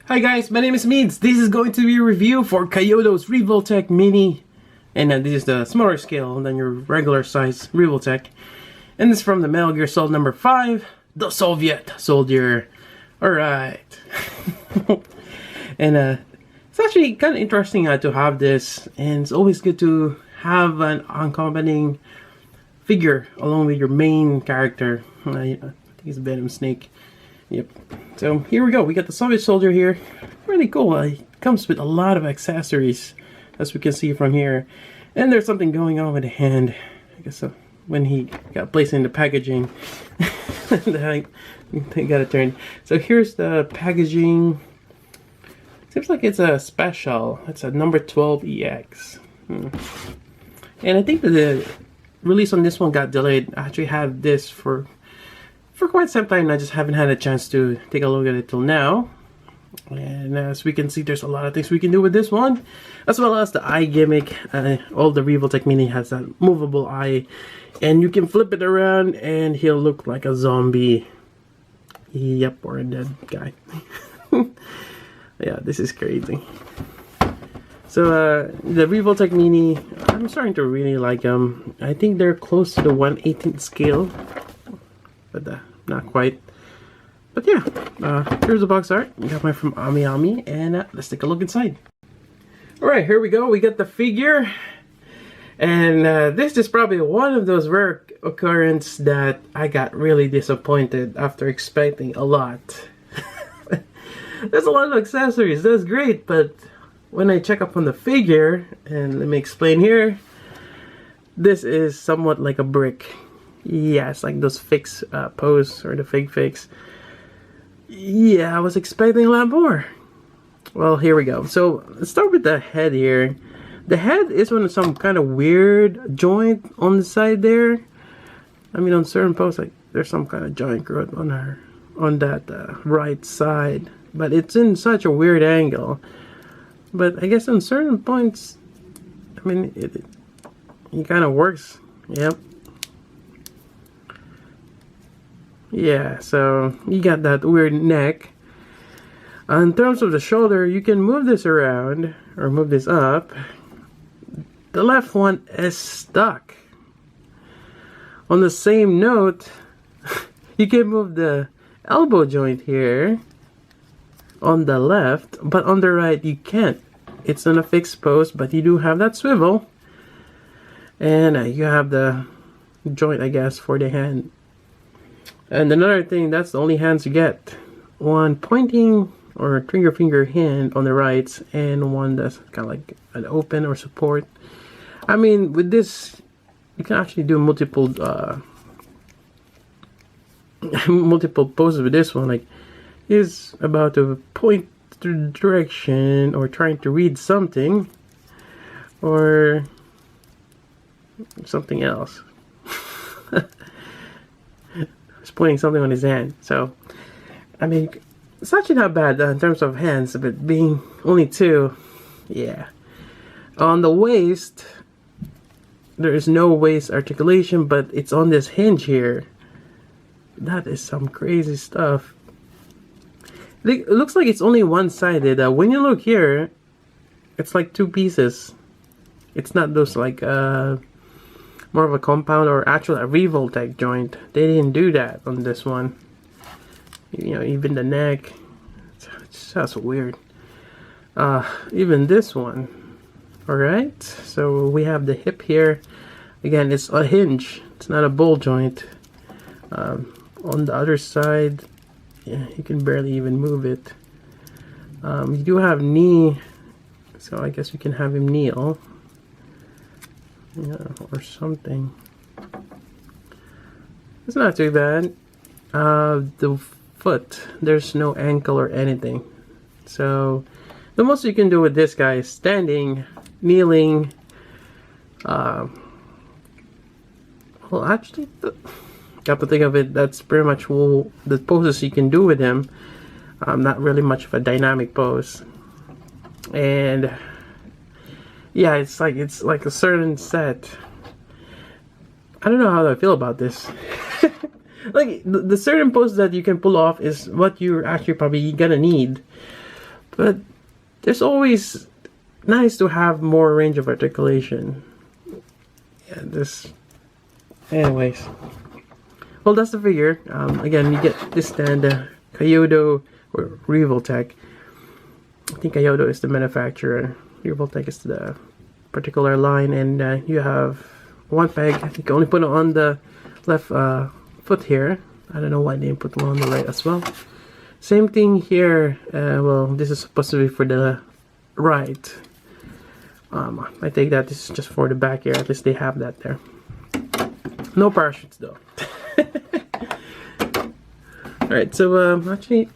Hi guys, my name is Meads. This is going to be a review for Kyoto's Revoltech Mini. And this is the smaller scale than your regular size Revoltech. And this is from the Metal Gear Solid number 5, the Soviet Soldier. Alright. And it's actually kind of interesting to have this. And it's always good to have an accompanying figure along with your main character. I think it's Venom Snake. Yep. So here we go. We got the Soviet Soldier here. Really cool. It comes with a lot of accessories, as we can see from here. And there's something going on with the hand. I guess when he got placed in the packaging, they got it turned. So here's the packaging. Seems like it's a special. It's a number 12 EX. And I think that the release on this one got delayed. I actually have this for quite some time. I just haven't had a chance to take a look at it till now. And as we can see, there's a lot of things we can do with this one, as well as the eye gimmick. All the Revoltech Mini has that movable eye, and you can flip it around and he'll look like a zombie. Yep, or a dead guy. Yeah, this is crazy. So the Revoltech Mini, I'm starting to really like them. I think they're close to the 1/18th scale, but not quite. But yeah, here's the box art. We got mine from Ami, and let's take a look inside. Alright, here we go. We got the figure. And this is probably one of those rare occurrences that I got really disappointed after expecting a lot. There's a lot of accessories, that's great, but when I check up on the figure, and let me explain here, this is somewhat like a brick. Yeah, it's like those fix pose, or the fake fakes. Yeah, I was expecting a lot more. Well, here we go. So let's start with the head here. The head is on some kind of weird joint on the side there. I mean, on certain poses, like there's some kind of joint growth on that right side, but it's in such a weird angle. But I guess on certain points, I mean, it kind of works. Yep. Yeah, so you got that weird neck. In terms of the shoulder, you can move this around or move this up. The left one is stuck. On the same note, you can move the elbow joint here on the left, but on the right you can't. It's in a fixed pose, but you do have that swivel. And you have the joint, I guess, for the hand. And another thing, that's the only hands you get. One pointing or trigger finger hand on the right, and one that's kind of like an open or support. I mean, with this, you can actually do multiple multiple poses with this one. Like, he's about to point to the direction, or trying to read something, or something else. He's pointing something on his hand. So, I mean, it's actually not bad in terms of hands, but being only two, yeah. On the waist, there is no waist articulation, but it's on this hinge here. That is some crazy stuff. It looks like it's only one-sided. When you look here, it's like two pieces. It's not those like more of a compound or actual Revoltech joint. They didn't do that on this one. You know, even the neck, it's just weird. Even this one. Alright, so we have the hip here. Again, it's a hinge. It's not a ball joint. On the other side, yeah, you can barely even move it. You do have knee, so I guess you can have him kneel. Yeah, or something. It's not too bad. The foot, there's no ankle or anything. So the most you can do with this guy is standing, kneeling. Well, actually, got to think of it, that's pretty much all the poses you can do with him. Not really much of a dynamic pose. And yeah, it's like a certain set. I don't know how I feel about this. Like the certain poses that you can pull off is what you're actually probably gonna need. But there's always nice to have more range of articulation. Yeah, this. Anyways, well, that's the figure. Again, you get this stand, Kyoto or Revoltech. I think Kyoto is the manufacturer. Revoltech is the particular line, and you have one peg. I think you only put it on the left foot here. I don't know why they didn't put one on the right as well. Same thing here. Well, this is supposed to be for the right. I think that this is just for the back here. At least they have that there. No parachutes though. Alright, so actually,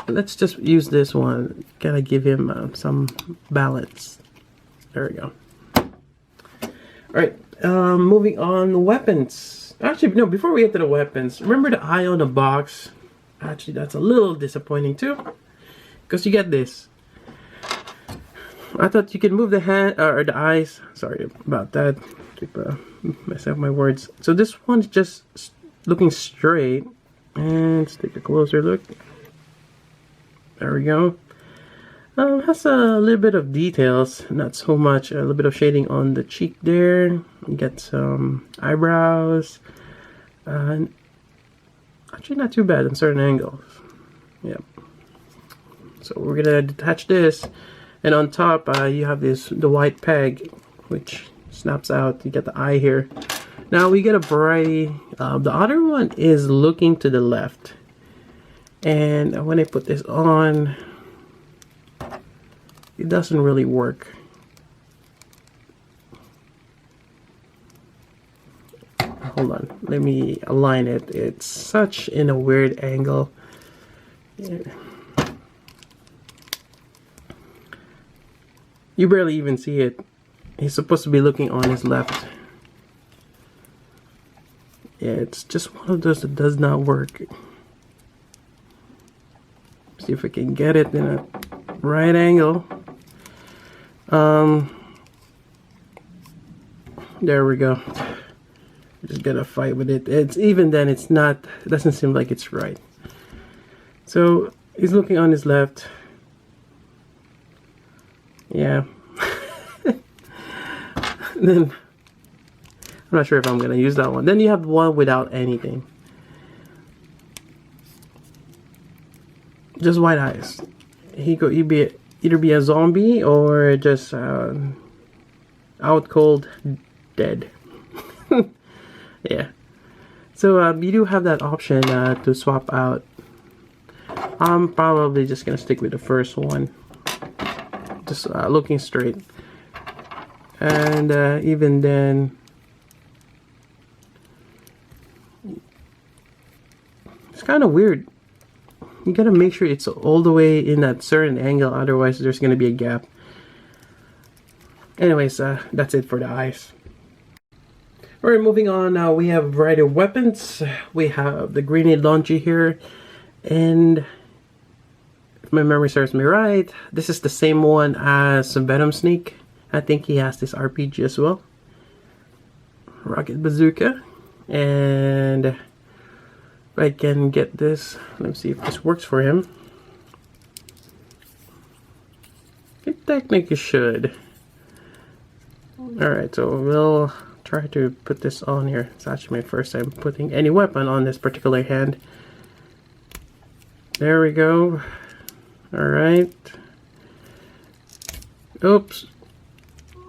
let's just use this one. Kind of give him some balance. There we go. Alright, moving on, weapons. Actually, no, before we get to the weapons, remember the eye on the box? Actually, that's a little disappointing too. Because you get this. I thought you could move the hand, or the eyes. Sorry about that. Keep messing up my words. So this one's just looking straight. And let's take a closer look. There we go. Has a little bit of details, not so much. A little bit of shading on the cheek there. You get some eyebrows. Actually, not too bad in certain angles. Yep. So we're gonna detach this, and on top you have the white peg, which snaps out. You get the eye here. Now we get a variety. The other one is looking to the left, and when I put this on, it doesn't really work. Hold on, let me align it. It's such in a weird angle. Yeah. You barely even see it. He's supposed to be looking on his left. Yeah, it's just one of those that does not work. See if I can get it in a right angle. There we go. Just gotta fight with it. It's even then, it's not. It doesn't seem like it's right. So he's looking on his left. Yeah. Then I'm not sure if I'm gonna use that one. Then you have one without anything. Just white eyes. He'd be either be a zombie or just out cold, dead. Yeah. So you do have that option to swap out. I'm probably just gonna stick with the first one. Just looking straight. And even then, it's kind of weird. You gotta make sure it's all the way in that certain angle, otherwise there's gonna be a gap. Anyways, that's it for the eyes. Alright, moving on. Now we have a variety of weapons. We have the grenade launcher here, and if my memory serves me right, this is the same one as Venom Snake. I think he has this RPG as well. Rocket bazooka. And if I can get this, let me see if this works for him. It technically should. Alright, so we'll try to put this on here. It's actually my first time putting any weapon on this particular hand. There we go. Alright. Oops.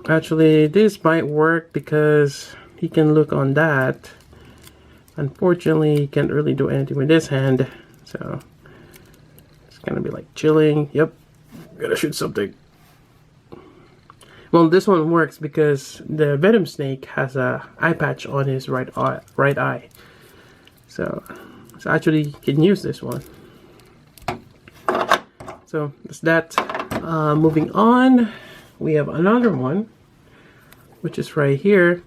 Actually, this might work because he can look on that. Unfortunately, he can't really do anything with this hand. So, it's gonna be like chilling. Yep. Gotta shoot something. Well, this one works because the Venom Snake has a eye patch on his right eye. So actually, you can use this one. So that's that. Moving on, we have another one, which is right here.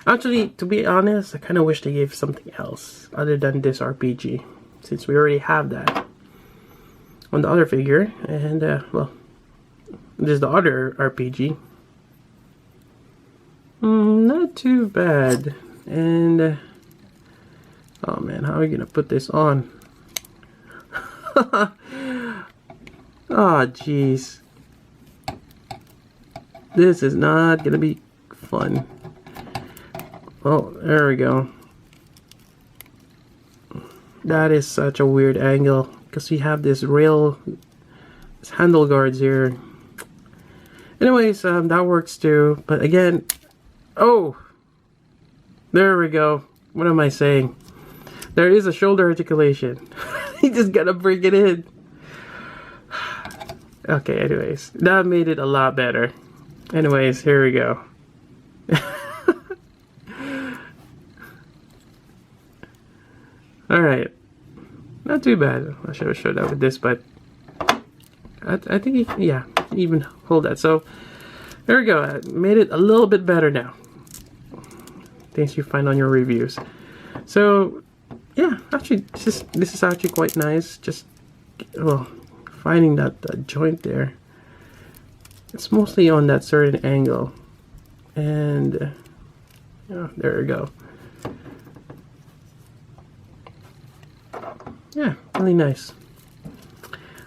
Actually, to be honest, I kind of wish they gave something else other than this RPG, since we already have that on the other figure. And well, this is the other RPG. Not too bad. And oh man, how are we gonna put this on? Oh, jeez. This is not gonna be fun. Oh, there we go. That is such a weird angle because we have this rail, this handle guards here. Anyways, that works too. But again, oh, there we go. What am I saying? There is a shoulder articulation. You just gotta bring it in. Okay, anyways, that made it a lot better. Anyways, here we go. Alright. Not too bad. I should have showed that with this, but I think, yeah, even hold that. So, there we go. I made it a little bit better now. Things you find on your reviews. So, yeah, actually, this is actually quite nice. Just, well, finding that joint there. It's mostly on that certain angle. And, yeah, there we go. Yeah, really nice.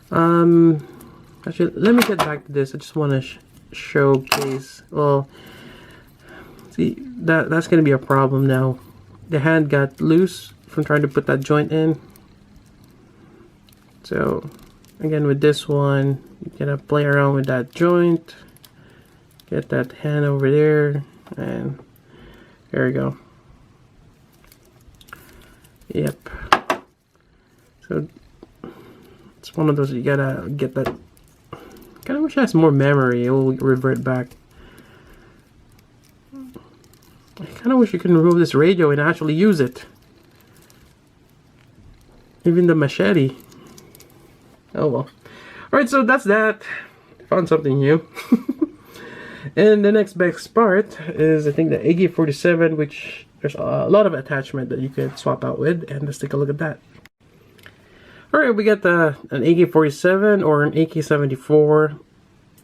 Actually, let me get back to this. I just want to showcase. Well, see, that's gonna be a problem now. The hand got loose from trying to put that joint in. So, again, with this one, you gotta play around with that joint. Get that hand over there, and there we go. Yep. So it's one of those you gotta get that. Kind of wish it has more memory. It will revert back. I kind of wish you could remove this radio and actually use it. Even the machete. Oh well. Alright, so that's that. Found something new. And the next best part is, I think, the AK-47, which there's a lot of attachment that you can swap out with. And let's take a look at that. Alright, we got an AK-47 or an AK-74.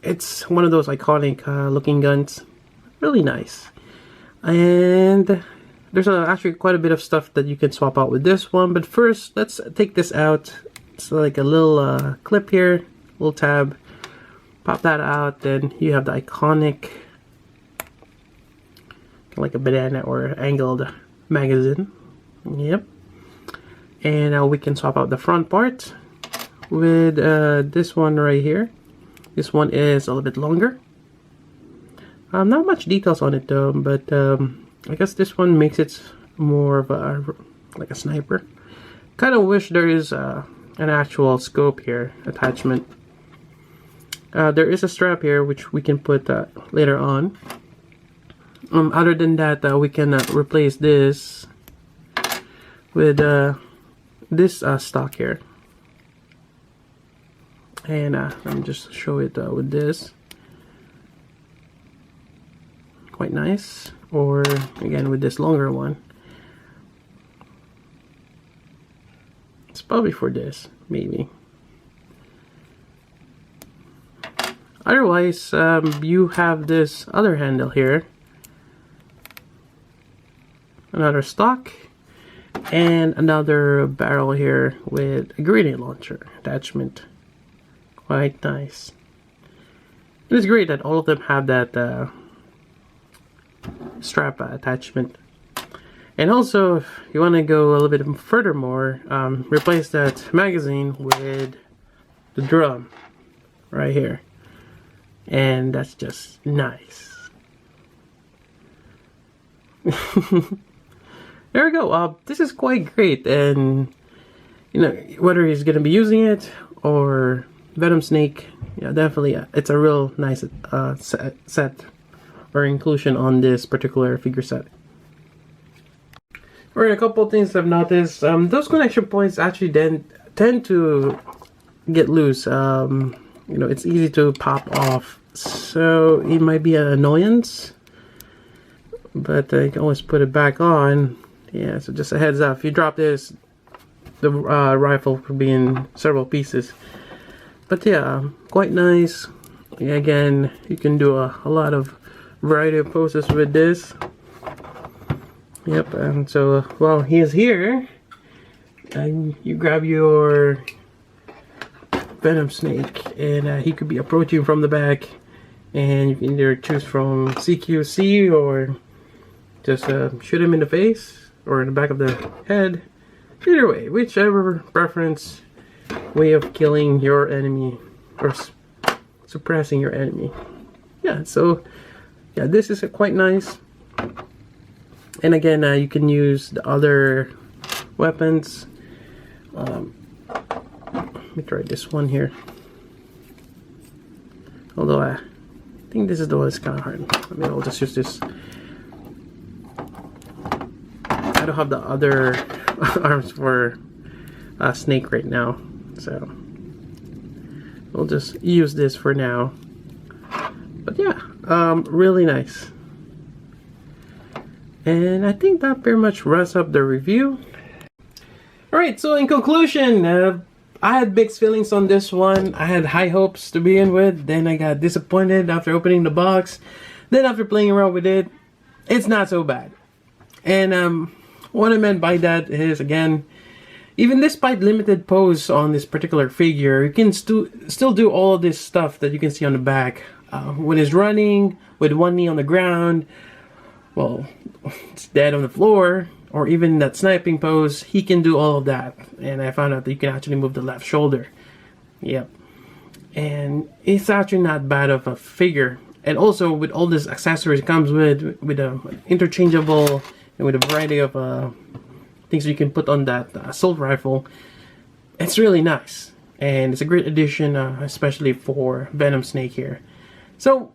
It's one of those iconic looking guns. Really nice. And there's actually quite a bit of stuff that you can swap out with this one. But first, let's take this out. It's like a little clip here, little tab. Pop that out, then you have the iconic, like a banana or angled magazine. Yep. And we can swap out the front part with this one right here. This one is a little bit longer. Not much details on it though, but I guess this one makes it more of a like a sniper. Kind of wish there is an actual scope here attachment. There is a strap here which we can put later on. Other than that, we can replace this with this stock here, and let me just show it with this. Quite nice. Or again with this longer one. It's probably for this, maybe. Otherwise, you have this other handle here, another stock, and another barrel here with a grenade launcher attachment. Quite nice. And it's great that all of them have that strap attachment. And also, if you want to go a little bit furthermore, replace that magazine with the drum right here. And that's just nice. There we go. This is quite great, and you know, whether he's gonna be using it or Venom Snake, yeah, definitely, it's a real nice set or inclusion on this particular figure set. Alright, a couple of things I've noticed. Those connection points actually then tend to get loose. You know, it's easy to pop off, so it might be an annoyance, but you can always put it back on. Yeah, so just a heads up, if you drop this, the rifle could be in several pieces. But yeah, quite nice. Yeah, again, you can do a lot of variety of poses with this. Yep, and so while he is here, and you grab your Venom Snake, and he could be approaching from the back, and you can either choose from CQC or just shoot him in the face or in the back of the head. Either way, whichever preference way of killing your enemy or suppressing your enemy. Yeah, so yeah, this is quite nice. And again, you can use the other weapons. Let me try this one here. Although I think this is the one that's kind of hard. I mean, I'll just use this. I don't have the other arms for Snake right now, so we'll just use this for now. But yeah, really nice. And I think that pretty much wraps up the review. Alright, so in conclusion, I had mixed feelings on this one. I had high hopes to begin with, then I got disappointed after opening the box. Then after playing around with it, it's not so bad. And what I meant by that is, again, even despite limited pose on this particular figure, you can still do all this stuff that you can see on the back. When it's running, with one knee on the ground, well, it's dead on the floor, or even that sniping pose, he can do all of that. And I found out that you can actually move the left shoulder. Yep. And it's actually not bad of a figure. And also with all this accessories it comes with a interchangeable and with a variety of things you can put on that assault rifle, it's really nice. And it's a great addition, especially for Venom Snake here. So,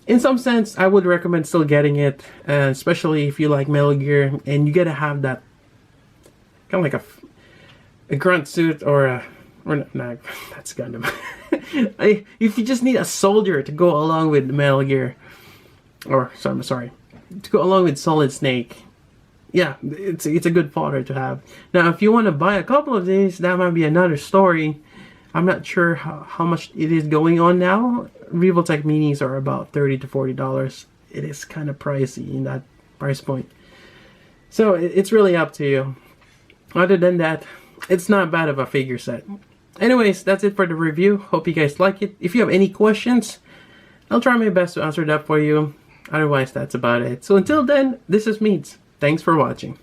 in some sense, I would recommend still getting it, especially if you like Metal Gear, and you gotta have that kind of like a grunt suit or not, that's Gundam. If you just need a soldier to go along with Metal Gear, or sorry, to go along with Solid Snake, yeah, it's a good fodder to have. Now, if you want to buy a couple of these, that might be another story. I'm not sure how much it is going on now. Revoltech minis are about $30 to $40. It is kind of pricey in that price point. So it's really up to you. Other than that, it's not bad of a figure set. Anyways, that's it for the review. Hope you guys like it. If you have any questions, I'll try my best to answer that for you. Otherwise, that's about it. So until then, this is Meads. Thanks for watching.